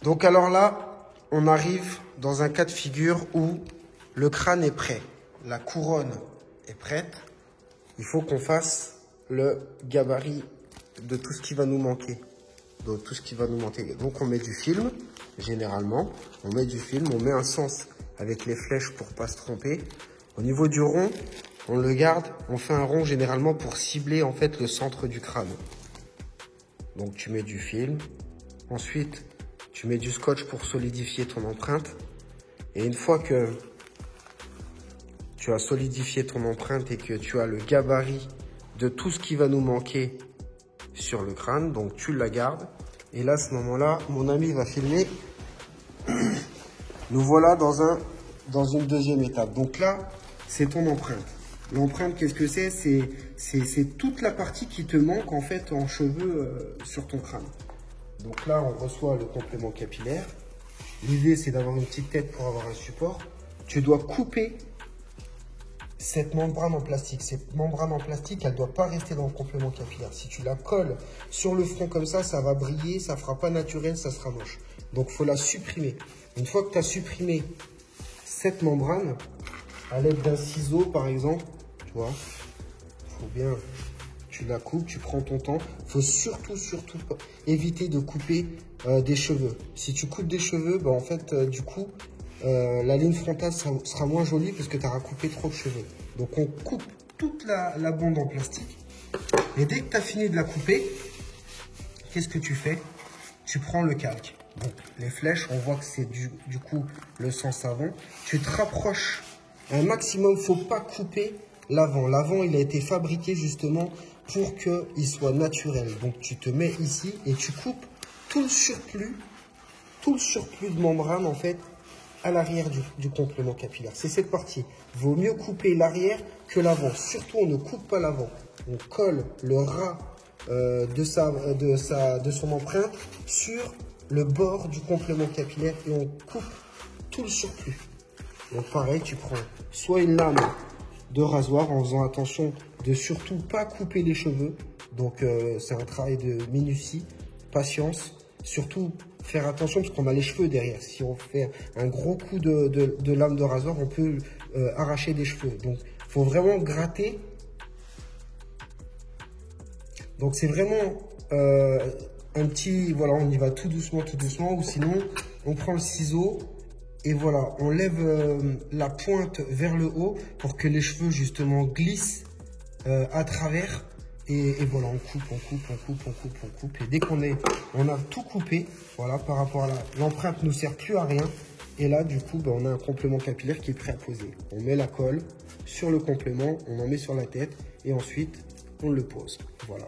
Donc alors là, on arrive dans un cas de figure où le crâne est prêt. La couronne est prête. Il faut qu'on fasse le gabarit de tout ce qui va nous manquer. Donc on met du film, généralement. On met du film, on met un sens avec les flèches pour pas se tromper. Au niveau du rond, on le garde. On fait un rond généralement pour cibler en fait le centre du crâne. Donc tu mets du film. Ensuite, tu mets du scotch pour solidifier ton empreinte. Et une fois que tu as solidifié ton empreinte et que tu as le gabarit de tout ce qui va nous manquer sur le crâne, donc tu la gardes. Et là, à ce moment-là, mon ami va filmer. Nous voilà dans une deuxième étape. Donc là, c'est ton empreinte. L'empreinte, qu'est-ce que c'est? C'est toute la partie qui te manque en fait en cheveux sur ton crâne. Donc là, on reçoit le complément capillaire. L'idée, c'est d'avoir une petite tête pour avoir un support. Tu dois couper cette membrane en plastique. Cette membrane en plastique, elle ne doit pas rester dans le complément capillaire. Si tu la colles sur le front comme ça va briller, ça ne fera pas naturel, ça sera moche. Donc, il faut la supprimer. Une fois que tu as supprimé cette membrane, à l'aide d'un ciseau, par exemple, tu vois, il faut bien... Tu la coupes, tu prends ton temps. Il faut surtout éviter de couper des cheveux. Si tu coupes des cheveux, bah, en fait, du coup, la ligne frontale sera moins jolie parce que tu auras coupé trop de cheveux. Donc, on coupe toute la bande en plastique. Et dès que tu as fini de la couper, qu'est-ce que tu fais? Tu prends le calque. Donc, les flèches, on voit que c'est du coup le sens avant. Tu te rapproches un maximum. Il ne faut pas couper l'avant. L'avant, il a été fabriqué justement pour qu'il soit naturel. Donc, tu te mets ici et tu coupes tout le surplus de membrane, en fait, à l'arrière du complément capillaire. C'est cette partie. Il vaut mieux couper l'arrière que l'avant. Surtout, on ne coupe pas l'avant. On colle le ras de son empreinte sur le bord du complément capillaire et on coupe tout le surplus. Donc, pareil, tu prends soit une lame de rasoir en faisant attention de surtout pas couper les cheveux. Donc c'est un travail de minutie, patience, surtout faire attention parce qu'on a les cheveux derrière. Si on fait un gros coup de lame de rasoir, on peut arracher des cheveux. Donc il faut vraiment gratter. Donc c'est vraiment un petit, voilà, on y va tout doucement, ou sinon on prend le ciseau. Et voilà, on lève la pointe vers le haut pour que les cheveux justement glissent à travers. Et voilà, on coupe. Et dès qu'on a tout coupé, voilà, par rapport à l'empreinte ne sert plus à rien. Et là, du coup, on a un complément capillaire qui est prêt à poser. On met la colle sur le complément, on en met sur la tête et ensuite, on le pose. Voilà.